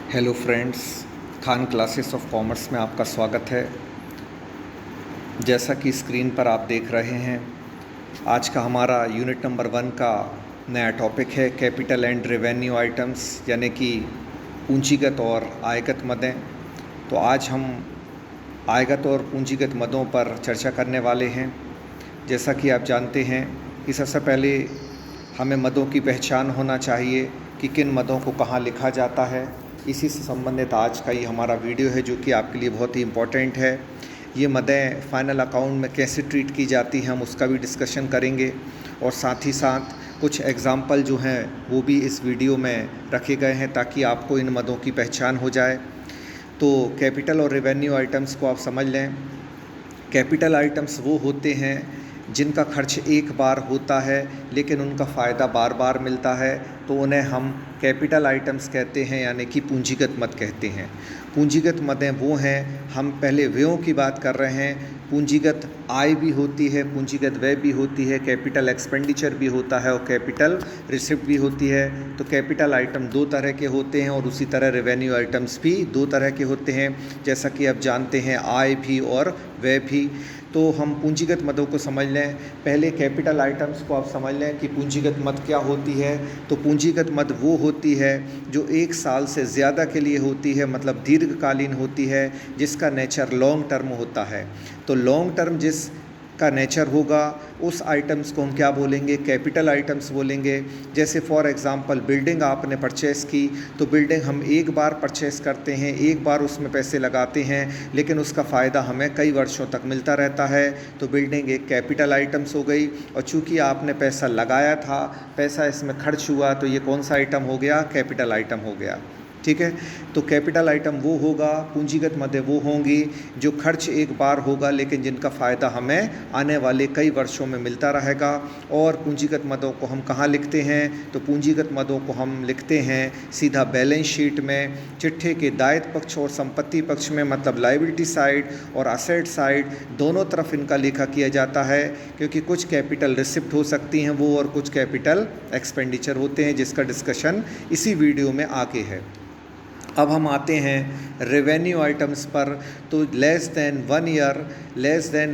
Hello friends, Khan classes of commerce में आपका स्वागत है। जैसा कि स्क्रीन पर आप देख रहे हैं, आज का हमारा यूनिट नंबर 1 का नया टॉपिक है कैपिटल एंड रेवेन्यू आइटम्स, यानी कि पूंजीगत और आयगत मदें। तो आज हम आयगत और पूंजीगत मदों पर चर्चा करने वाले हैं। जैसा कि आप जानते हैं कि सबसे पहले हमें मदों की पहचान होना चाहिए कि किन मदों को कहाँ लिखा जाता है। इसी से संबंधित आज का ये हमारा वीडियो है, जो कि आपके लिए बहुत ही इम्पोर्टेंट है। ये मदें फाइनल अकाउंट में कैसे ट्रीट की जाती हैं, हम उसका भी डिस्कशन करेंगे, और साथ ही साथ कुछ एग्ज़ाम्पल जो हैं वो भी इस वीडियो में रखे गए हैं ताकि आपको इन मदों की पहचान हो जाए। तो कैपिटल और रेवेन्यू आइटम्स को आप समझ लें। कैपिटल आइटम्स वो होते हैं जिनका खर्च एक बार होता है लेकिन उनका फ़ायदा बार बार मिलता है, तो उन्हें हम कैपिटल आइटम्स कहते हैं, यानी कि पूंजीगत मद कहते हैं। पूंजीगत मदें वो हैं, हम पहले व्ययों की बात कर रहे हैं। पूंजीगत आय भी होती है, पूंजीगत व्यय भी होती है, कैपिटल एक्सपेंडिचर भी होता है और कैपिटल रिसिप्ट भी होती है। तो कैपिटल आइटम दो तरह के होते हैं और उसी तरह रेवेन्यू आइटम्स भी दो तरह के होते हैं, जैसा कि आप जानते हैं, आय भी और व्यय भी। तो हम पूंजीगत मदों को समझ लें। पहले कैपिटल आइटम्स को आप समझ लें कि पूंजीगत मद क्या होती है। तो पूंजीगत मद वो होती है जो एक साल से ज़्यादा के लिए होती है, मतलब दीर्घकालीन होती है, जिसका नेचर लॉन्ग टर्म होता है। तो लॉन्ग टर्म जिस का नेचर होगा उस आइटम्स को हम क्या बोलेंगे, कैपिटल आइटम्स बोलेंगे। जैसे फॉर एग्ज़ाम्पल बिल्डिंग आपने परचेज़ की, तो बिल्डिंग हम एक बार परचेज़ करते हैं, एक बार उसमें पैसे लगाते हैं, लेकिन उसका फ़ायदा हमें कई वर्षों तक मिलता रहता है। तो बिल्डिंग एक कैपिटल आइटम्स हो गई। और चूँकि आपने पैसा लगाया था, पैसा इसमें खर्च हुआ, तो ये कौन सा आइटम हो गया, कैपिटल आइटम हो गया। ठीक है। तो कैपिटल आइटम वो होगा, पूंजीगत मदें वो होंगी जो खर्च एक बार होगा लेकिन जिनका फ़ायदा हमें आने वाले कई वर्षों में मिलता रहेगा। और पूंजीगत मदों को हम कहाँ लिखते हैं, तो पूंजीगत मदों को हम लिखते हैं सीधा बैलेंस शीट में, चिट्ठे के दायित्व पक्ष और संपत्ति पक्ष में, मतलब लायबिलिटी साइड और असेट साइड दोनों तरफ इनका लेखा किया जाता है। क्योंकि कुछ कैपिटल रिसिप्ट हो सकती हैं वो, और कुछ कैपिटल एक्सपेंडिचर होते हैं, जिसका डिस्कशन इसी वीडियो में आगे है। अब हम आते हैं रेवेन्यू आइटम्स पर। तो लेस दैन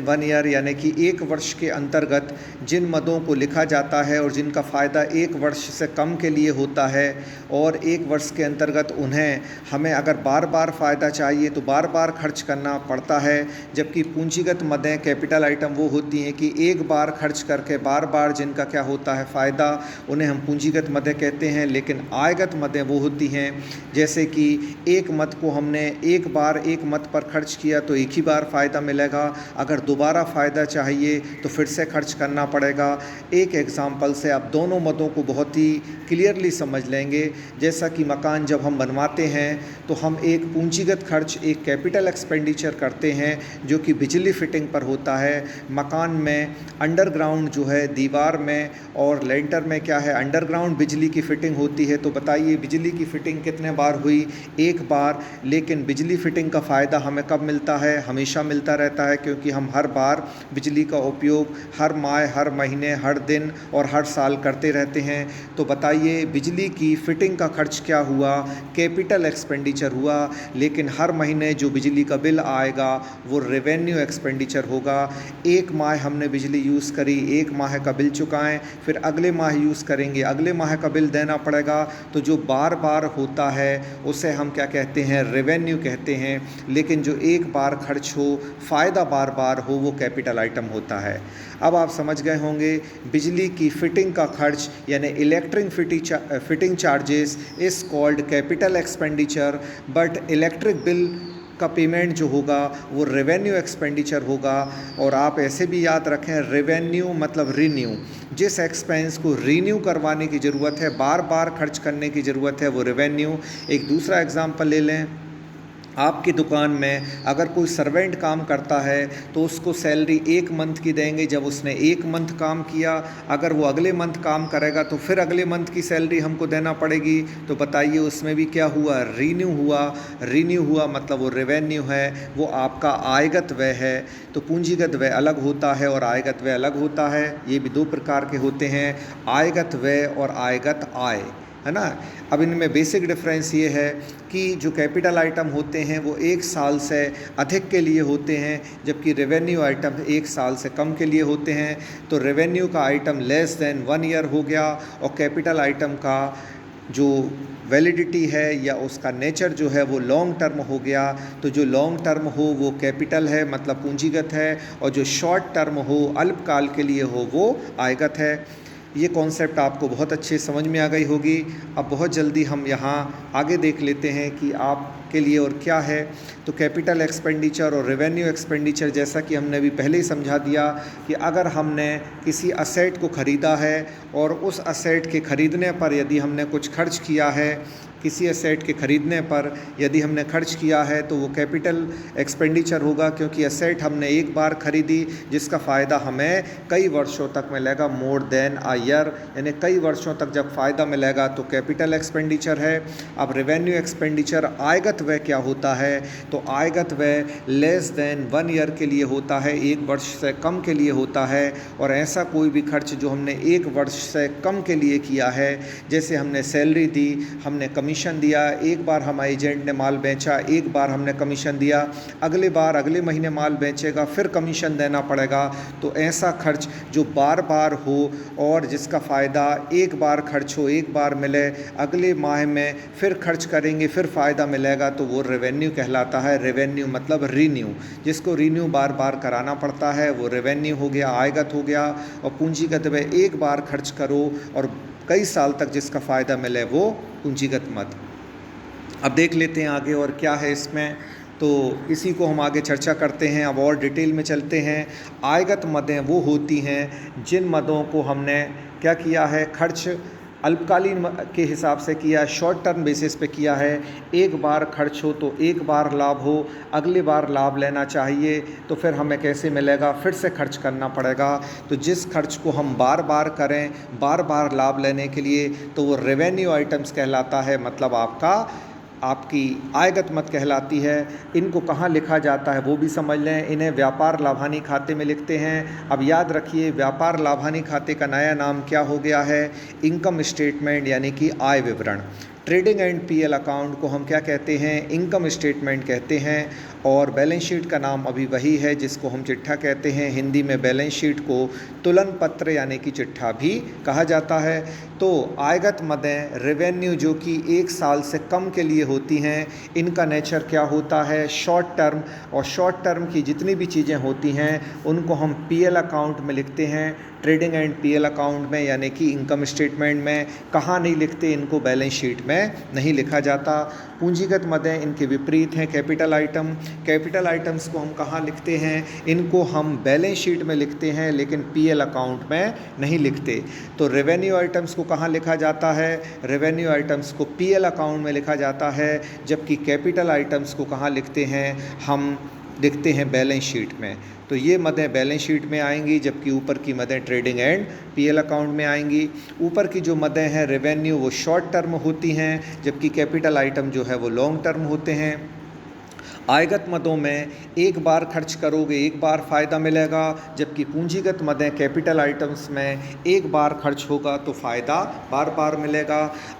1 ईयर यानी कि एक वर्ष के अंतर्गत जिन मदों को लिखा जाता है और जिनका फ़ायदा एक वर्ष से कम के लिए होता है, और एक वर्ष के अंतर्गत उन्हें हमें अगर बार बार फ़ायदा चाहिए तो बार बार खर्च करना पड़ता है। जबकि पूंजीगत मदें कैपिटल आइटम वो होती हैं कि एक बार खर्च करके बार बार जिनका क्या होता है फ़ायदा, उन्हें हम पूंजीगत मदें कहते हैं। लेकिन आयगत मदें वो होती हैं जैसे कि एक मद को हमने एक बार एक मद पर खर्च किया तो एक ही बार फ़ायदा मिलेगा, अगर दोबारा फ़ायदा चाहिए तो फिर से खर्च करना पड़ेगा। एक एग्ज़ाम्पल से आप दोनों मदों को बहुत ही क्लियरली समझ लेंगे। जैसा कि मकान जब हम बनवाते हैं तो हम एक पूंजीगत खर्च, एक कैपिटल एक्सपेंडिचर करते हैं जो कि बिजली फिटिंग पर होता है। मकान में अंडरग्राउंड जो है दीवार में और लेंटर में क्या है, अंडरग्राउंड बिजली की फ़िटिंग होती है। तो बताइए बिजली की फ़िटिंग कितने बार हुई, एक बार। लेकिन बिजली फिटिंग का फ़ायदा हमें कब मिलता है, हमेशा मिलता रहता है, क्योंकि हम हर बार बिजली का उपयोग हर माह, हर महीने, हर दिन और हर साल करते रहते हैं। तो बताइए बिजली की फ़िटिंग का खर्च क्या हुआ, कैपिटल एक्सपेंडिचर हुआ। लेकिन हर महीने जो बिजली का बिल आएगा वो रेवेन्यू एक्सपेंडिचर होगा। एक माह हमने बिजली यूज़ करी, एक माह का बिल चुकाएं, फिर अगले माह यूज़ करेंगे, अगले माह का बिल देना पड़ेगा। तो जो बार बार होता है उसे हम क्या कहते हैं, रेवेन्यू कहते हैं। लेकिन जो एक बार खर्च हो, फ़ायदा बार बार हो, वो कैपिटल आइटम होता है। अब आप समझ गए होंगे बिजली की फ़िटिंग का खर्च यानी electric fitting charges is called capital expenditure, but electric bill का पेमेंट जो होगा वो रेवेन्यू एक्सपेंडिचर होगा। और आप ऐसे भी याद रखें, रेवेन्यू मतलब रीन्यू, जिस एक्सपेंस को रीन्यू करवाने की ज़रूरत है, बार बार खर्च करने की ज़रूरत है, वो रेवेन्यू। एक दूसरा एग्जांपल ले लें, आपकी दुकान में अगर कोई सर्वेंट काम करता है तो उसको सैलरी एक मंथ की देंगे जब उसने एक मंथ काम किया। अगर वो अगले मंथ काम करेगा तो फिर अगले मंथ की सैलरी हमको देना पड़ेगी। तो बताइए उसमें भी क्या हुआ, रीन्यू हुआ। रीन्यू हुआ मतलब वो रेवेन्यू है, वो आपका आयगत व्यय है। तो पूंजीगत व्यय अलग होता है और आयगत व्यय अलग होता है। ये भी दो प्रकार के होते हैं, आयगत व्यय और आयगत आय। है ना। अब इनमें बेसिक डिफरेंस ये है कि जो कैपिटल आइटम होते हैं वो 1 साल से अधिक के लिए होते हैं, जबकि रेवेन्यू आइटम 1 साल से कम के लिए होते हैं। तो रेवेन्यू का आइटम लेस देन 1 ईयर हो गया, और कैपिटल आइटम का जो वैलिडिटी है या उसका नेचर जो है वो लॉन्ग टर्म हो गया। तो जो लॉन्ग टर्म हो वो कैपिटल है, मतलब पूंजीगत है, और जो शॉर्ट टर्म हो, अल्पकाल के लिए हो, वो आयगत है। ये कॉन्सेप्ट आपको बहुत अच्छे समझ में आ गई होगी। अब बहुत जल्दी हम यहाँ आगे देख लेते हैं कि आपके लिए और क्या है। तो कैपिटल एक्सपेंडिचर और रेवेन्यू एक्सपेंडिचर, जैसा कि हमने अभी पहले ही समझा दिया कि अगर हमने किसी असेट को ख़रीदा है और उस असेट के ख़रीदने पर यदि हमने कुछ खर्च किया है, किसी असेट के ख़रीदने पर यदि हमने खर्च किया है तो वो कैपिटल एक्सपेंडिचर होगा, क्योंकि असेट हमने एक बार ख़रीदी जिसका फ़ायदा हमें कई वर्षों तक मिलेगा, मोर देन अ ईयर, यानी कई वर्षों तक जब फ़ायदा मिलेगा तो कैपिटल एक्सपेंडिचर है। अब रेवेन्यू एक्सपेंडिचर आयगत व्यय क्या होता है? तो आयगत व्यय लेस देन 1 ईयर के लिए होता है, 1 वर्ष से कम के लिए होता है। और ऐसा कोई भी खर्च जो हमने 1 वर्ष से कम के लिए किया है, जैसे हमने सैलरी दी, हमने कमीशन दिया, एक बार हमारे एजेंट ने माल बेचा, एक बार हमने कमीशन दिया, अगले बार अगले महीने माल बेचेगा फिर कमीशन देना पड़ेगा। तो ऐसा खर्च जो बार बार हो और जिसका फ़ायदा एक बार खर्च हो, एक बार मिले, अगले माह में फिर खर्च करेंगे फिर फ़ायदा मिलेगा, तो वो रेवेन्यू कहलाता है। रेवेन्यू मतलब रीन्यू, जिसको रीन्यू बार बार कराना पड़ता है वो रेवेन्यू हो गया, आयगत हो गया। और पूंजीगत व्यय एक बार खर्च करो और कई साल तक जिसका फ़ायदा मिले वो पूंजीगत मद। अब देख लेते हैं आगे और क्या है इसमें, तो इसी को हम आगे चर्चा करते हैं। अब और डिटेल में चलते हैं। आयगत मदें वो होती हैं जिन मदों को हमने क्या किया है, खर्च अल्पकालीन के हिसाब से किया, शॉर्ट टर्म बेसिस पे किया है। एक बार खर्च हो तो एक बार लाभ हो, अगली बार लाभ लेना चाहिए तो फिर हमें कैसे मिलेगा, फिर से खर्च करना पड़ेगा। तो जिस खर्च को हम बार बार करें, बार बार लाभ लेने के लिए, तो वो रेवेन्यू आइटम्स कहलाता है, मतलब आपकी आयगत मद कहलाती है। इनको कहाँ लिखा जाता है वो भी समझ लें। इन्हें व्यापार लाभानी खाते में लिखते हैं। अब याद रखिए, व्यापार लाभानी खाते का नया नाम क्या हो गया है? इनकम स्टेटमेंट, यानी कि आय विवरण। ट्रेडिंग एंड पीएल अकाउंट को हम क्या कहते हैं? इनकम स्टेटमेंट कहते हैं। और बैलेंस शीट का नाम अभी वही है जिसको हम चिट्ठा कहते हैं। हिंदी में बैलेंस शीट को तुलन पत्र यानी कि चिट्ठा भी कहा जाता है। तो आयगत मदें रेवेन्यू जो कि 1 साल से कम के लिए होती हैं, इनका नेचर क्या होता है? Short term. और शॉर्ट टर्म की जितनी भी चीज़ें होती हैं उनको हम पीएल अकाउंट में लिखते हैं, ट्रेडिंग एंड पीएल अकाउंट में, यानी कि इनकम स्टेटमेंट में। कहाँ नहीं लिखते? इनको बैलेंस शीट में नहीं लिखा जाता। पूंजीगत मदें इनके विपरीत हैं, कैपिटल आइटम। कैपिटल आइटम्स को हम कहाँ लिखते हैं? इनको हम बैलेंस शीट में लिखते हैं लेकिन पीएल अकाउंट में नहीं लिखते। तो रेवेन्यू आइटम्स को कहाँ लिखा जाता है? रेवेन्यू आइटम्स को पीएल अकाउंट में लिखा जाता है, जबकि कैपिटल आइटम्स को कहाँ लिखते हैं? हम लिखते हैं बैलेंस शीट में। तो ये मदें बैलेंस शीट में आएंगी, जबकि ऊपर की मदें ट्रेडिंग एंड पीएल अकाउंट में आएंगी। ऊपर की जो मदें हैं रेवेन्यू, वो शॉर्ट टर्म होती हैं, जबकि कैपिटल आइटम जो है वो लॉन्ग टर्म होते हैं। आयगत मदों में एक बार खर्च करोगे एक बार फ़ायदा मिलेगा, जबकि पूंजीगत मदें कैपिटल आइटम्स में एक बार खर्च होगा तो फ़ायदा बार बार मिलेगा।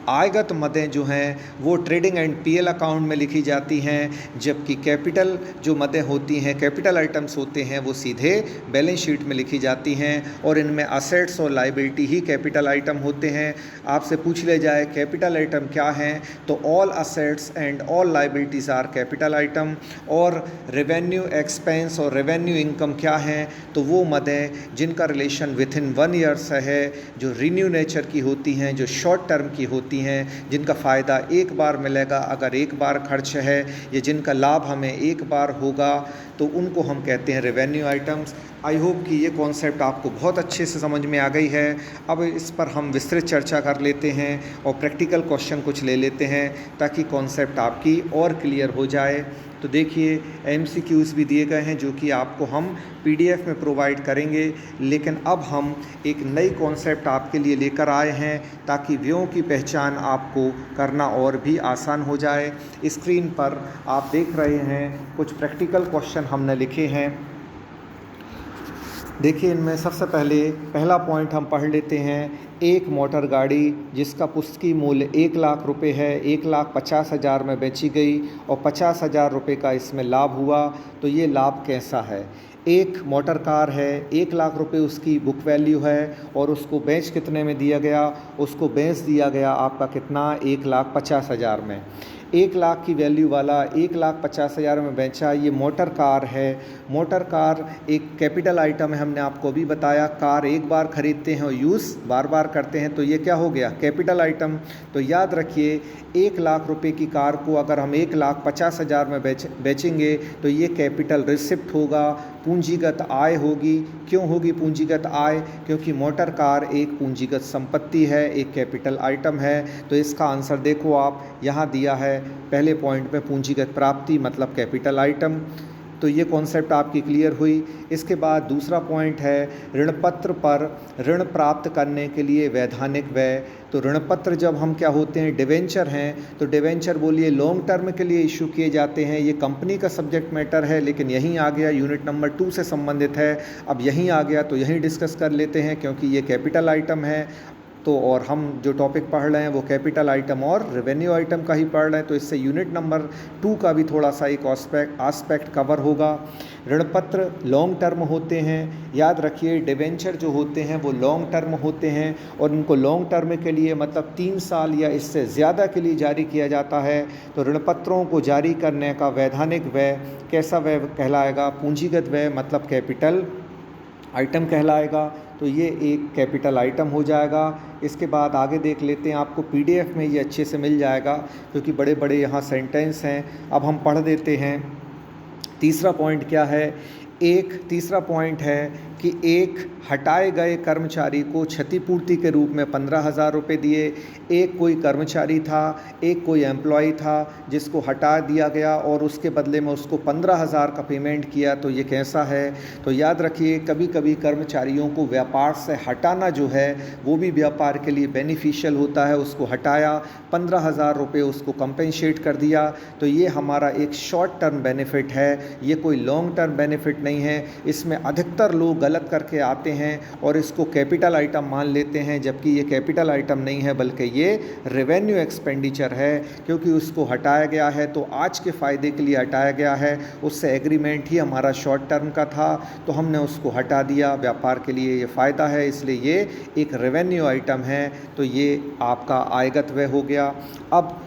आयगत मदें जो हैं वो ट्रेडिंग एंड पीएल अकाउंट में लिखी जाती हैं, जबकि कैपिटल जो मदें होती हैं, कैपिटल आइटम्स होते हैं, वो सीधे बैलेंस शीट में लिखी जाती हैं। और इनमें असेट्स और लाइबिलिटी ही कैपिटल आइटम होते हैं। आपसे पूछ ले जाए कैपिटल आइटम क्या हैं, तो all assets and all liabilities are capital item. और रेवेन्यू एक्सपेंस और रेवेन्यू इनकम क्या हैं? तो वो मदें जिनका रिलेशन विथ इन 1 ईयर से है, जो रिन्यू नेचर की होती हैं, जो शॉर्ट टर्म की होती हैं, जिनका फ़ायदा एक बार मिलेगा अगर एक बार खर्च है, या जिनका लाभ हमें एक बार होगा, तो उनको हम कहते हैं रेवेन्यू आइटम्स। आई होप कि ये कॉन्सेप्ट आपको बहुत अच्छे से समझ में आ गई है। अब इस पर हम विस्तृत चर्चा कर लेते हैं और प्रैक्टिकल क्वेश्चन कुछ ले लेते हैं ताकि कॉन्सेप्ट आपकी और क्लियर हो जाए। तो देखिए, MCQs भी दिए गए हैं जो कि आपको हम PDF में प्रोवाइड करेंगे, लेकिन अब हम एक नई कॉन्सेप्ट आपके लिए लेकर आए हैं ताकि व्ययों की पहचान आपको करना और भी आसान हो जाए। स्क्रीन पर आप देख रहे हैं कुछ प्रैक्टिकल क्वेश्चन हमने लिखे हैं। देखिए, इनमें सबसे पहले पहला पॉइंट हम पढ़ लेते हैं। एक मोटर गाड़ी जिसका पुस्तकीय मूल्य 1 लाख रुपए है, 1,50,000 में बेची गई और 50,000 रुपये का इसमें लाभ हुआ, तो ये लाभ कैसा है। एक मोटर कार है, 1 लाख रुपए उसकी बुक वैल्यू है और उसको बेच कितने में दिया गया, उसको बेच दिया गया आपका कितना, 1,50,000 में। 1 लाख की वैल्यू वाला 1,50,000 में बेचा। ये मोटर कार है। मोटर कार एक कैपिटल आइटम है, हमने आपको भी बताया। कार एक बार खरीदते हैं और यूज़ बार बार करते हैं, तो ये क्या हो गया, कैपिटल आइटम। तो याद रखिए, 1 लाख रुपए की कार को अगर हम 1,50,000 में बेचेंगे तो ये कैपिटल रिसिप्ट होगा, पूंजीगत आय होगी। क्यों होगी पूंजीगत आय, क्योंकि मोटर कार एक पूंजीगत संपत्ति है, एक कैपिटल आइटम है। तो इसका आंसर देखो आप यहाँ दिया है पहले पॉइंट में, पूंजीगत प्राप्ति मतलब कैपिटल आइटम। तो ये कॉन्सेप्ट आपकी क्लियर हुई। इसके बाद दूसरा पॉइंट है ऋणपत्र पर ऋण प्राप्त करने के लिए वैधानिक व्यय। तो ऋणपत्र जब हम क्या होते हैं, डिवेंचर हैं, तो डिवेंचर बोलिए लॉन्ग टर्म के लिए इशू किए जाते हैं। ये कंपनी का सब्जेक्ट मैटर है, लेकिन यहीं आ गया, यूनिट नंबर 2 से संबंधित है। अब यहीं आ गया तो यहीं डिस्कस कर लेते हैं, क्योंकि ये कैपिटल आइटम है। तो और हम जो टॉपिक पढ़ रहे हैं वो कैपिटल आइटम और रेवेन्यू आइटम का ही पढ़ रहे हैं, तो इससे यूनिट नंबर 2 का भी थोड़ा सा एक आस्पेक्ट कवर होगा। ऋणपत्र लॉन्ग टर्म होते हैं, याद रखिए। डिवेंचर जो होते हैं वो लॉन्ग टर्म होते हैं और इनको लॉन्ग टर्म के लिए मतलब 3 साल या इससे ज़्यादा के लिए जारी किया जाता है। तो ऋणपत्रों को जारी करने का वैधानिक व्यय कैसा व्यय कहलाएगा, पूंजीगत व्यय मतलब कैपिटल आइटम कहलाएगा। तो ये एक कैपिटल आइटम हो जाएगा। इसके बाद आगे देख लेते हैं, आपको पीडीएफ में ये अच्छे से मिल जाएगा, क्योंकि बड़े बड़े यहाँ सेंटेंस हैं। अब हम पढ़ देते हैं। तीसरा पॉइंट क्या है, तीसरा पॉइंट है कि एक हटाए गए कर्मचारी को क्षतिपूर्ति के रूप में 15,000 रुपये दिए। एक कोई कर्मचारी था, एक कोई एम्प्लॉय था जिसको हटा दिया गया और उसके बदले में उसको 15,000 का पेमेंट किया। तो ये कैसा है, तो याद रखिए, कभी कभी कर्मचारियों को व्यापार से हटाना जो है वो भी व्यापार के लिए बेनिफिशियल होता है। उसको हटाया, 15,000 रुपये उसको कंपेंसेट कर दिया। तो ये हमारा एक शॉर्ट टर्म बेनिफिट है, ये कोई लॉन्ग टर्म बेनिफिट नहीं है। इसमें अधिकतर लोग गलत करके आते हैं और इसको कैपिटल आइटम मान लेते हैं, जबकि ये कैपिटल आइटम नहीं है, बल्कि ये रेवेन्यू एक्सपेंडिचर है, क्योंकि उसको हटाया गया है तो आज के फ़ायदे के लिए हटाया गया है। उससे एग्रीमेंट ही हमारा शॉर्ट टर्म का था, तो हमने उसको हटा दिया। व्यापार के लिए ये फ़ायदा है, इसलिए ये एक रेवेन्यू आइटम है। तो ये आपका आयगत व्यय हो गया। अब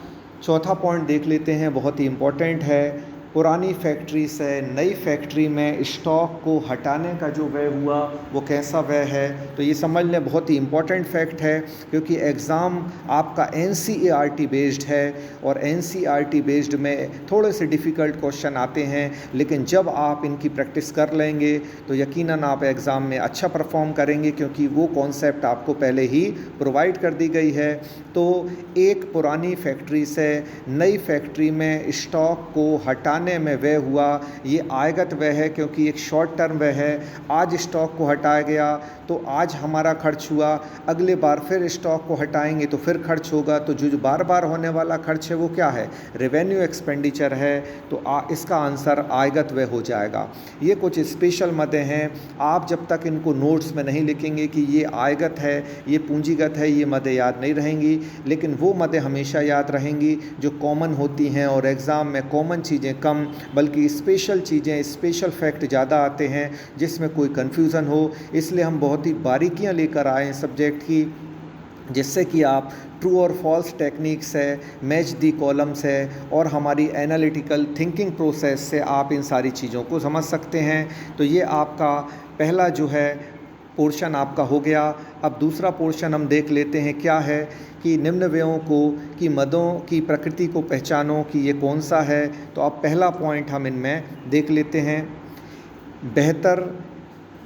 चौथा पॉइंट देख लेते हैं, बहुत ही इम्पोर्टेंट है। पुरानी फैक्ट्री से नई फैक्ट्री में स्टॉक को हटाने का जो व्यय हुआ वो कैसा व्यय है। तो ये समझ लें, बहुत ही इम्पोर्टेंट फैक्ट है, क्योंकि एग्ज़ाम आपका NCERT बेस्ड है और NCERT बेस्ड में थोड़े से डिफ़िकल्ट क्वेश्चन आते हैं, लेकिन जब आप इनकी प्रैक्टिस कर लेंगे तो यकीनन आप एग्ज़ाम में अच्छा परफॉर्म करेंगे, क्योंकि वो कॉन्सेप्ट आपको पहले ही प्रोवाइड कर दी गई है। तो एक पुरानी फैक्ट्री से नई फैक्ट्री में स्टॉक को हटाने में व्यय हुआ, ये आयगत व्यय है, क्योंकि एक शॉर्ट टर्म व्यय है। आज स्टॉक को हटाया गया तो आज हमारा खर्च हुआ, अगले बार फिर स्टॉक को हटाएंगे तो फिर खर्च होगा। तो जो बार बार होने वाला खर्च है वो क्या है, रेवेन्यू एक्सपेंडिचर है। तो इसका आंसर आयगत व्यय हो जाएगा। ये कुछ स्पेशल मदें हैं, आप जब तक इनको नोट्स में नहीं लिखेंगे कि ये आयगत है, ये पूंजीगत है, ये मदें याद नहीं रहेंगी, लेकिन वो मदें हमेशा याद रहेंगी जो कॉमन होती हैं। और एग्ज़ाम में कॉमन चीज़ें कम, बल्कि स्पेशल चीज़ें, स्पेशल फैक्ट ज़्यादा आते हैं जिसमें कोई कन्फ्यूज़न हो। इसलिए हम बहुत ही बारीकियां लेकर आए हैं सब्जेक्ट की, जिससे कि आप ट्रू और फॉल्स टेक्निक्स है, मैच दी कॉलम्स है और हमारी एनालिटिकल थिंकिंग प्रोसेस से आप इन सारी चीज़ों को समझ सकते हैं। तो ये आपका पहला जो है पोर्शन आपका हो गया। अब दूसरा पोर्शन हम देख लेते हैं, क्या है कि निम्न व्ययों को कि मदों की प्रकृति को पहचानो कि ये कौन सा है। तो अब पहला पॉइंट हम इनमें देख लेते हैं।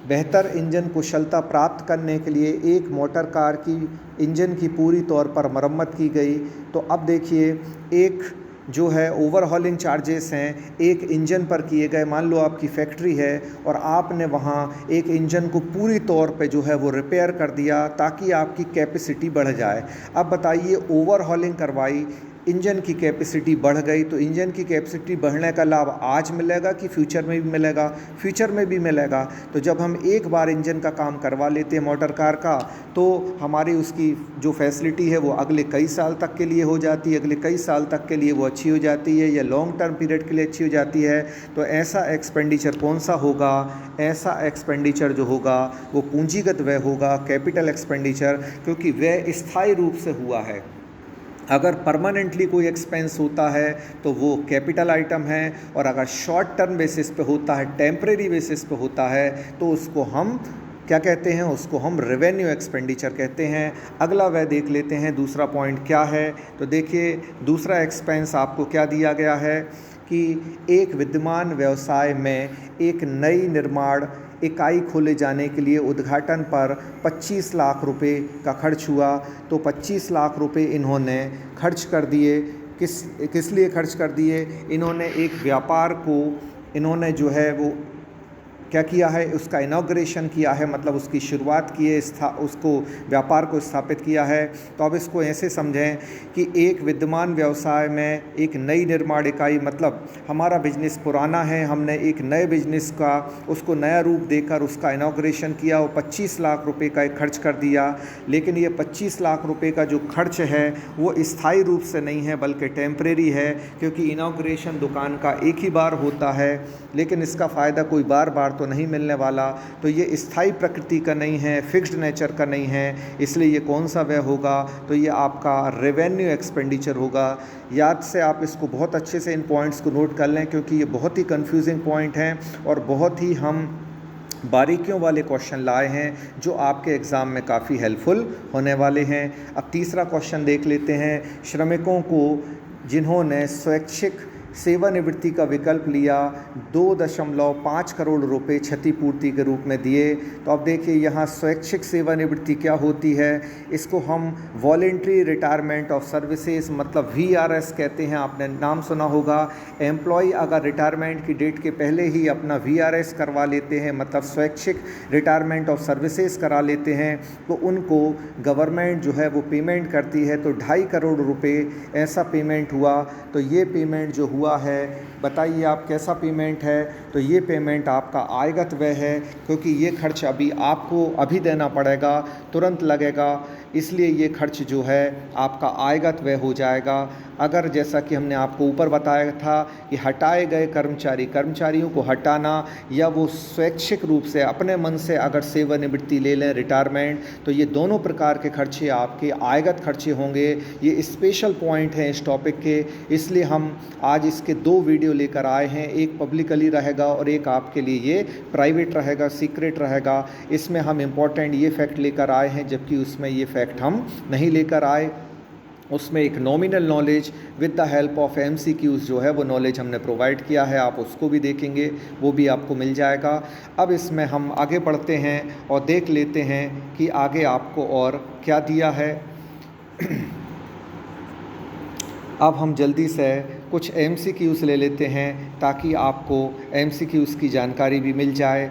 बेहतर इंजन कुशलता प्राप्त करने के लिए एक मोटर कार की इंजन की पूरी तौर पर मरम्मत की गई। तो अब देखिए, एक जो है ओवरहॉलिंग चार्जेस हैं एक इंजन पर किए गए। मान लो आपकी फैक्ट्री है और आपने वहाँ एक इंजन को पूरी तौर पे जो है वो रिपेयर कर दिया ताकि आपकी कैपेसिटी बढ़ जाए। अब बताइए, ओवरहॉलिंग करवाई, इंजन की कैपेसिटी बढ़ गई, तो इंजन की कैपेसिटी बढ़ने का लाभ आज मिलेगा कि फ्यूचर में भी मिलेगा? फ्यूचर में भी मिलेगा। तो जब हम एक बार इंजन का काम करवा लेते हैं मोटर कार का, तो हमारी उसकी जो फैसिलिटी है वो अगले कई साल तक के लिए हो जाती है, अगले कई साल तक के लिए वो अच्छी हो जाती है, या लॉन्ग टर्म पीरियड के लिए अच्छी हो जाती है। तो ऐसा एक्सपेंडिचर कौन सा होगा? ऐसा एक्सपेंडिचर जो होगा वो पूंजीगत व्यय होगा, कैपिटल एक्सपेंडिचर, क्योंकि व्यय स्थायी रूप से हुआ है। अगर परमानेंटली कोई एक्सपेंस होता है तो वो कैपिटल आइटम है, और अगर शॉर्ट टर्म बेसिस पे होता है, टेम्परेरी बेसिस पे होता है, तो उसको हम क्या कहते हैं? उसको हम रेवेन्यू एक्सपेंडिचर कहते हैं। अगला व्यय देख लेते हैं, दूसरा पॉइंट क्या है। तो देखिए, दूसरा एक्सपेंस आपको क्या दिया गया है कि एक विद्यमान व्यवसाय में एक नई निर्माण इकाई खोले जाने के लिए उद्घाटन पर 25 लाख रुपए का खर्च हुआ। तो 25 लाख रुपए इन्होंने खर्च कर दिए। किस लिए खर्च कर दिए? इन्होंने एक व्यापार को, इन्होंने जो है वो क्या किया है? उसका इनॉग्रेशन किया है, मतलब उसकी शुरुआत की है, उसको व्यापार को स्थापित किया है। तो अब इसको ऐसे समझें कि एक विद्यमान व्यवसाय में एक नई निर्माण इकाई, मतलब हमारा बिजनेस पुराना है, हमने एक नए बिजनेस का उसको नया रूप देकर उसका इनॉग्रेशन किया और 25 लाख रुपए का एक खर्च कर दिया। लेकिन ये 25 लाख रुपए का जो खर्च है वो स्थायी रूप से नहीं है बल्कि टेम्परेरी है, क्योंकि इनॉग्रेशन दुकान का एक ही बार होता है, लेकिन इसका फ़ायदा कोई बार बार तो नहीं मिलने वाला। तो ये स्थायी प्रकृति का नहीं है, फिक्स्ड नेचर का नहीं है, इसलिए ये कौन सा व्यय होगा? तो ये आपका रेवेन्यू एक्सपेंडिचर होगा। याद से आप इसको बहुत अच्छे से इन पॉइंट्स को नोट कर लें, क्योंकि ये बहुत ही कंफ्यूजिंग पॉइंट हैं और बहुत ही हम बारीकियों वाले क्वेश्चन लाए हैं जो आपके एग्ज़ाम में काफ़ी हेल्पफुल होने वाले हैं। अब तीसरा क्वेश्चन देख लेते हैं। श्रमिकों को जिन्होंने स्वैच्छिक सेवानिवृत्ति का विकल्प लिया 2.5 करोड़ रुपए क्षतिपूर्ति के रूप में दिए। तो अब देखिए, यहाँ स्वैच्छिक सेवानिवृत्ति क्या होती है? इसको हम वॉलेंट्री रिटायरमेंट ऑफ सर्विसेज, मतलब VRS कहते हैं। आपने नाम सुना होगा। एम्प्लॉय अगर रिटायरमेंट की डेट के पहले ही अपना VRS करवा लेते हैं, मतलब स्वैच्छिक रिटायरमेंट ऑफ सर्विसेज करा लेते हैं, तो उनको गवर्नमेंट जो है वो पेमेंट करती है। तो 2.5 करोड़ रुपए ऐसा पेमेंट हुआ। तो ये पेमेंट जो हुआ है, बताइए आप कैसा पेमेंट है? तो ये पेमेंट आपका आयगत व्यय है, क्योंकि ये खर्च अभी आपको अभी देना पड़ेगा, तुरंत लगेगा, इसलिए ये खर्च जो है आपका आयगत व्यय हो जाएगा। अगर जैसा कि हमने आपको ऊपर बताया था कि हटाए गए कर्मचारियों को हटाना, या वो स्वैच्छिक रूप से अपने मन से अगर सेवानिवृत्ति ले लें, रिटायरमेंट, तो ये दोनों प्रकार के खर्चे आपके आयगत खर्चे होंगे। ये स्पेशल पॉइंट हैं इस टॉपिक के, इसलिए हम आज इसके 2 वीडियो लेकर आए हैं। एक पब्लिकली रहेगा और एक आपके लिए ये प्राइवेट रहेगा, सीक्रेट रहेगा। इसमें हम इम्पोर्टेंट ये फैक्ट लेकर आए हैं, जबकि उसमें ये फैक्ट हम नहीं लेकर आए। उसमें एक nominal knowledge with the help of MCQs जो है वो नॉलेज हमने प्रोवाइड किया है, आप उसको भी देखेंगे, वो भी आपको मिल जाएगा। अब इसमें हम आगे बढ़ते हैं और देख लेते हैं कि आगे आपको और क्या दिया है। अब हम जल्दी से कुछ MCQs ले लेते हैं ताकि आपको MCQs की जानकारी भी मिल जाए।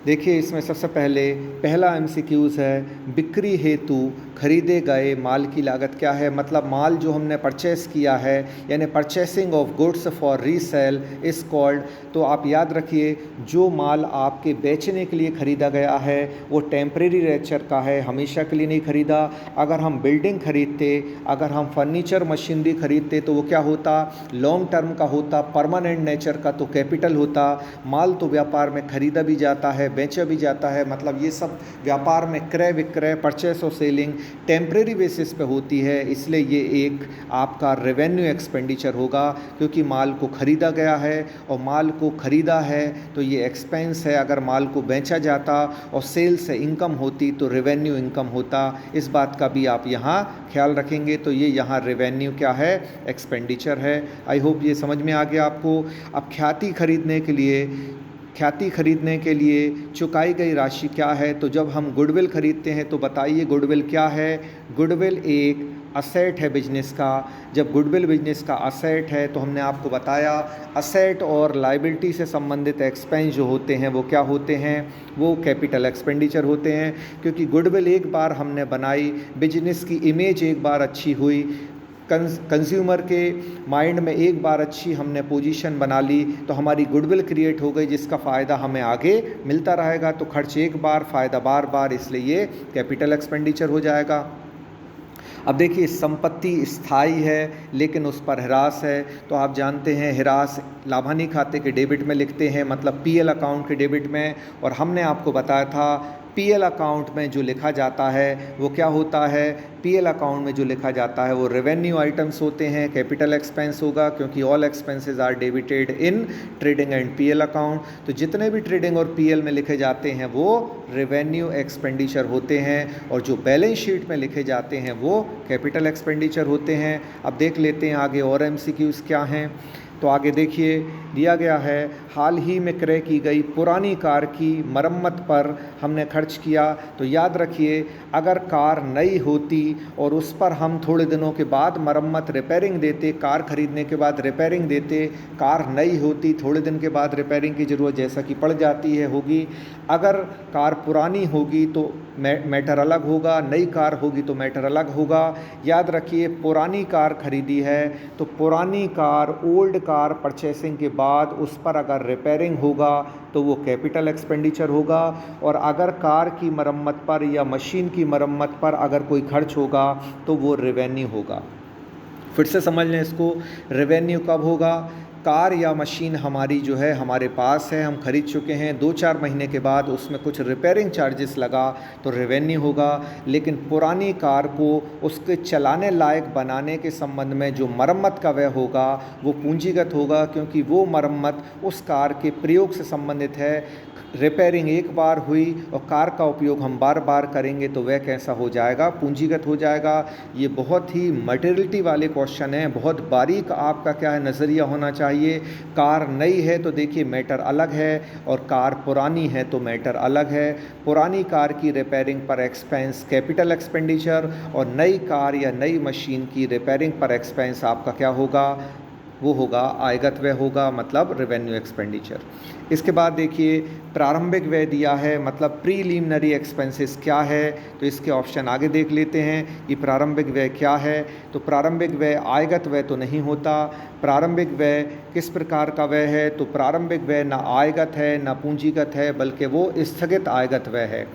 देखिए, इसमें सबसे पहला MCQs है, बिक्री हेतु खरीदे गए माल की लागत क्या है? मतलब माल जो हमने परचेस किया है, यानी purchasing of goods for resale is called. तो आप याद रखिए, जो माल आपके बेचने के लिए ख़रीदा गया है वो टेम्परेरी नेचर का है, हमेशा के लिए नहीं ख़रीदा। अगर हम बिल्डिंग ख़रीदते, अगर हम फर्नीचर मशीनरी ख़रीदते, तो वो क्या होता? लॉन्ग टर्म का होता, परमानेंट नेचर का, तो कैपिटल होता। माल तो व्यापार में ख़रीदा भी जाता है, बेचा भी जाता है, मतलब ये सब व्यापार में क्रय विक्रय, परचेस और सेलिंग टेम्परेरी बेसिस पे होती है, इसलिए ये एक आपका रेवेन्यू एक्सपेंडिचर होगा, क्योंकि माल को ख़रीदा गया है और माल को ख़रीदा है तो ये एक्सपेंस है। अगर माल को बेचा जाता और सेल से इनकम होती तो रेवेन्यू इनकम होता। इस बात का भी आप यहाँ ख्याल रखेंगे। तो ये यहाँ रेवेन्यू क्या है? एक्सपेंडिचर है। आई होप ये समझ में आ गया आपको। अब ख्याति खरीदने के लिए चुकाई गई राशि क्या है? तो जब हम गुडविल खरीदते हैं तो बताइए गुडविल क्या है? गुडविल एक असेट है बिजनेस का। जब गुडविल बिजनेस का असेट है तो हमने आपको बताया असेट और लायबिलिटी से संबंधित एक्सपेंस जो होते हैं वो क्या होते हैं? वो कैपिटल एक्सपेंडिचर होते हैं, क्योंकि गुडविल एक बार हमने बनाई, बिजनेस की इमेज एक बार अच्छी हुई, कंज्यूमर के माइंड में एक बार अच्छी हमने पोजीशन बना ली तो हमारी गुडविल क्रिएट हो गई, जिसका फ़ायदा हमें आगे मिलता रहेगा। तो खर्च एक बार, फ़ायदा बार बार, इसलिए ये कैपिटल एक्सपेंडिचर हो जाएगा। अब देखिए, संपत्ति स्थायी है लेकिन उस पर ह्रास है, तो आप जानते हैं ह्रास लाभानी खाते के डेबिट में लिखते हैं, मतलब पीएल अकाउंट के डेबिट में। और हमने आपको बताया था पीएल अकाउंट में जो लिखा जाता है वो क्या होता है, पीएल अकाउंट में जो लिखा जाता है वो रेवेन्यू आइटम्स होते हैं, कैपिटल एक्सपेंस होगा, क्योंकि all expenses are debited in trading and PL account. तो जितने भी ट्रेडिंग और पीएल में लिखे जाते हैं वो रेवेन्यू एक्सपेंडिचर होते हैं, और जो बैलेंस शीट में लिखे जाते हैं वो कैपिटल एक्सपेंडिचर होते हैं। अब देख लेते हैं आगे और एमसीक्यूज़ क्या हैं। तो आगे देखिए, दिया गया है हाल ही में क्रय की गई पुरानी कार की मरम्मत पर हमने खर्च किया। तो याद रखिए, अगर कार नई होती और उस पर हम थोड़े दिनों के बाद मरम्मत रिपेयरिंग देते, कार खरीदने के बाद रिपेयरिंग देते, कार नई होती थोड़े दिन के बाद रिपेयरिंग की ज़रूरत जैसा कि पड़ जाती है होगी। अगर कार पुरानी होगी तो मैटर अलग होगा, नई कार होगी तो मैटर अलग होगा। याद रखिए, पुरानी कार खरीदी है तो पुरानी कार, ओल्ड कार परचेसिंग के बाद उस पर अगर रिपेयरिंग होगा तो वो कैपिटल एक्सपेंडिचर होगा, और अगर कार की मरम्मत पर या मशीन की मरम्मत पर अगर कोई खर्च होगा तो वो रेवेन्यू होगा। फिर से समझ लें इसको, रेवेन्यू कब होगा, कार या मशीन हमारी जो है हमारे पास है, हम खरीद चुके हैं, 2-4 महीने के बाद उसमें कुछ रिपेयरिंग चार्जेस लगा तो रेवेन्यू होगा। लेकिन पुरानी कार को उसके चलाने लायक बनाने के संबंध में जो मरम्मत का व्यय होगा वो पूंजीगत होगा, क्योंकि वो मरम्मत उस कार के प्रयोग से संबंधित है। रिपेयरिंग एक बार हुई और कार का उपयोग हम बार बार करेंगे तो वह कैसा हो जाएगा, पूंजीगत हो जाएगा। ये बहुत ही मटेरियलिटी वाले क्वेश्चन हैं, बहुत बारीक आपका क्या है नज़रिया होना चाहिए। कार नई है तो देखिए मैटर अलग है, और कार पुरानी है तो मैटर अलग है। पुरानी कार की रिपेयरिंग पर एक्सपेंस कैपिटल एक्सपेंडिचर, और नई कार या नई मशीन की रिपेयरिंग पर एक्सपेंस आपका क्या होगा, वो होगा आयगत व्यय होगा, मतलब रेवेन्यू एक्सपेंडिचर। इसके बाद देखिए, प्रारंभिक व्यय दिया है, मतलब प्रीलिमिनरी एक्सपेंसेस क्या है, तो इसके ऑप्शन आगे देख लेते हैं कि प्रारंभिक व्यय क्या है। तो प्रारंभिक व्यय आयगत व्यय तो नहीं होता। प्रारंभिक व्यय किस प्रकार का व्यय है, तो प्रारंभिक व्यय ना आयगत है ना पूंजीगत है, बल्कि वो स्थगित आयगत व्यय है।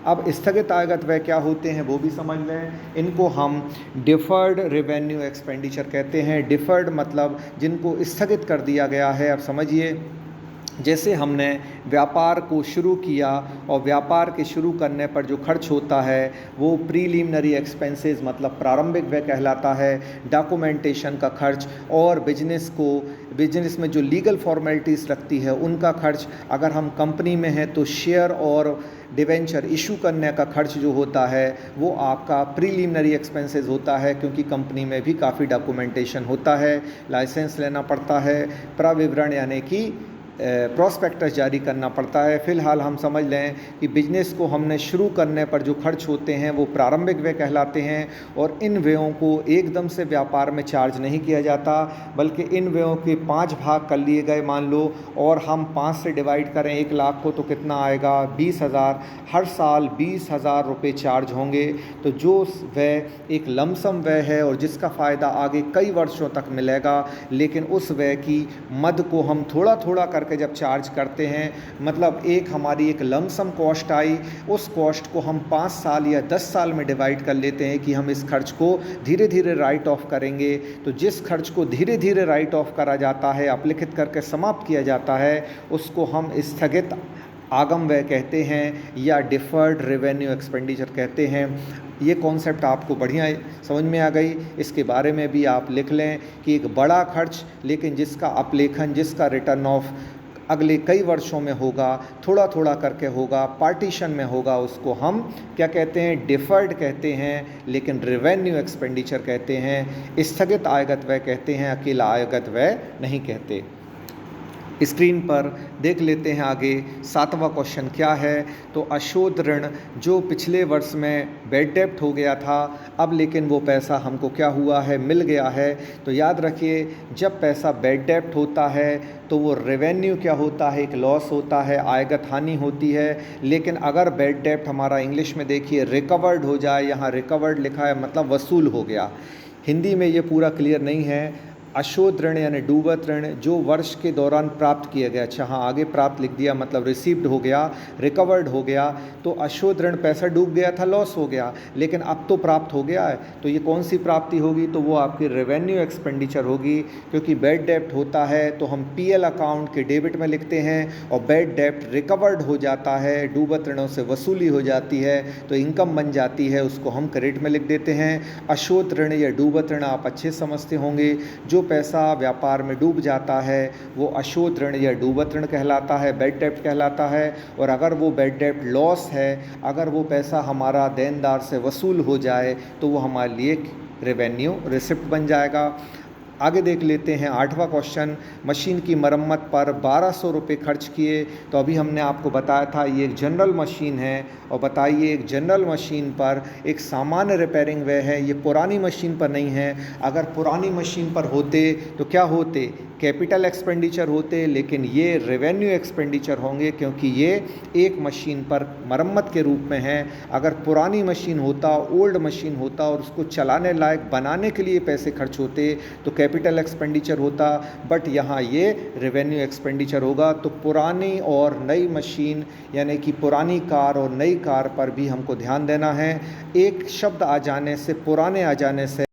अब स्थगित आयगत व्यय क्या होते हैं वो भी समझ लें। इनको हम डिफर्ड रेवेन्यू एक्सपेंडिचर कहते हैं। डिफर्ड मतलब जिनको स्थगित कर दिया गया है। अब समझिए, जैसे हमने व्यापार को शुरू किया और व्यापार के शुरू करने पर जो खर्च होता है वो प्रीलिमिनरी एक्सपेंसेस मतलब प्रारंभिक व्यय कहलाता है। डॉक्यूमेंटेशन का खर्च और बिजनेस में जो लीगल फॉर्मेलिटीज़ लगती है उनका खर्च, अगर हम कंपनी में हैं तो शेयर और डिवेंचर इशू करने का खर्च जो होता है वो आपका प्रीलिमिनरी एक्सपेंसेस होता है, क्योंकि कंपनी में भी काफ़ी डॉक्यूमेंटेशन होता है, लाइसेंस लेना पड़ता है, प्रविवरण यानी कि प्रॉस्पेक्टस जारी करना पड़ता है। फ़िलहाल हम समझ लें कि बिजनेस को हमने शुरू करने पर जो खर्च होते हैं वो प्रारंभिक व्यय कहलाते हैं, और इन व्ययों को एकदम से व्यापार में चार्ज नहीं किया जाता, बल्कि इन व्ययों के 5 भाग कर लिए गए मान लो, और हम 5 से डिवाइड करें 1 लाख को तो कितना आएगा 20,000। हर साल 20,000 रुपये चार्ज होंगे। तो जो व्यय एक लमसम व्यय है और जिसका फ़ायदा आगे कई वर्षों तक मिलेगा, लेकिन उस व्यय की मद को हम थोड़ा थोड़ा करके जब चार्ज करते हैं, मतलब एक हमारी एक लमसम कॉस्ट आई, उस कॉस्ट को हम 5 साल या 10 साल में डिवाइड कर लेते हैं कि हम इस खर्च को धीरे धीरे राइट ऑफ करेंगे। तो जिस खर्च को धीरे धीरे राइट ऑफ करा जाता है, अपलिखित करके समाप्त किया जाता है, उसको हम स्थगित आगम व्यय कहते हैं या डिफर्ड रेवेन्यू एक्सपेंडिचर कहते हैं। ये कॉन्सेप्ट आपको बढ़िया समझ में आ गई। इसके बारे में भी आप लिख लें कि एक बड़ा खर्च लेकिन जिसका अपलेखन, जिसका रिटर्न ऑफ अगले कई वर्षों में होगा, थोड़ा थोड़ा करके होगा, पार्टीशन में होगा, उसको हम क्या कहते हैं, डिफर्ड कहते हैं, लेकिन रेवेन्यू एक्सपेंडिचर कहते हैं। स्थगित आयगत व्यय कहते हैं, अकेला आयगत व्यय नहीं कहते। स्क्रीन पर देख लेते हैं आगे 7वां क्वेश्चन क्या है। तो अशोध ऋण जो पिछले वर्ष में बैड डेप्ट हो गया था, अब लेकिन वो पैसा हमको क्या हुआ है, मिल गया है। तो याद रखिए, जब पैसा बैड डेप्ट होता है तो वो रेवेन्यू क्या होता है, एक लॉस होता है, आयगत हानि होती है। लेकिन अगर बैड डेप्ट हमारा इंग्लिश में देखिए रिकवर्ड हो जाए, यहाँ रिकवर्ड लिखा है मतलब वसूल हो गया। हिंदी में ये पूरा क्लियर नहीं है। अशोध ऋण यानी डूबत ऋण जो वर्ष के दौरान प्राप्त किया गया। अच्छा हाँ, आगे प्राप्त लिख दिया, मतलब रिसीव्ड हो गया, रिकवर्ड हो गया। तो अशोध ऋण पैसा डूब गया था, लॉस हो गया, लेकिन अब तो प्राप्त हो गया है। तो ये कौन सी प्राप्ति होगी? तो वो आपकी रेवेन्यू एक्सपेंडिचर होगी, क्योंकि बैड डेप्ट होता है तो हम पीएल अकाउंट के डेबिट में लिखते हैं, और बैड डेप्ट रिकवर्ड हो जाता है, डूबत ऋणों से वसूली हो जाती है तो इनकम बन जाती है, उसको हम क्रेडिट में लिख देते हैं। अशोध ऋण या डूबत ऋण आप अच्छे समझते होंगे। जो पैसा व्यापार में डूब जाता है वो अशोध ऋण या डूबत ऋण कहलाता है, बैड डेप्ट कहलाता है। और अगर वो बैड डेप्ट लॉस है, अगर वो पैसा हमारा देनदार से वसूल हो जाए तो वो हमारे लिए रेवेन्यू रिसिप्ट बन जाएगा। आगे देख लेते हैं 8वां क्वेश्चन। मशीन की मरम्मत पर 1200 रुपये खर्च किए। तो अभी हमने आपको बताया था ये एक जनरल मशीन है, और बताइए एक जनरल मशीन पर एक सामान्य रिपेयरिंग व्यय है, ये पुरानी मशीन पर नहीं है। अगर पुरानी मशीन पर होते तो क्या होते? कैपिटल एक्सपेंडिचर होते, लेकिन ये रेवेन्यू एक्सपेंडिचर होंगे, क्योंकि ये एक मशीन पर मरम्मत के रूप में है। अगर पुरानी मशीन होता, ओल्ड मशीन होता, और उसको चलाने लायक बनाने के लिए पैसे खर्च होते तो कैपिटल एक्सपेंडिचर होता, बट यहाँ ये रेवेन्यू एक्सपेंडिचर होगा। तो पुरानी और नई मशीन यानी कि पुरानी कार और नई कार पर भी हमको ध्यान देना है। एक शब्द आ जाने से, पुराने आ जाने से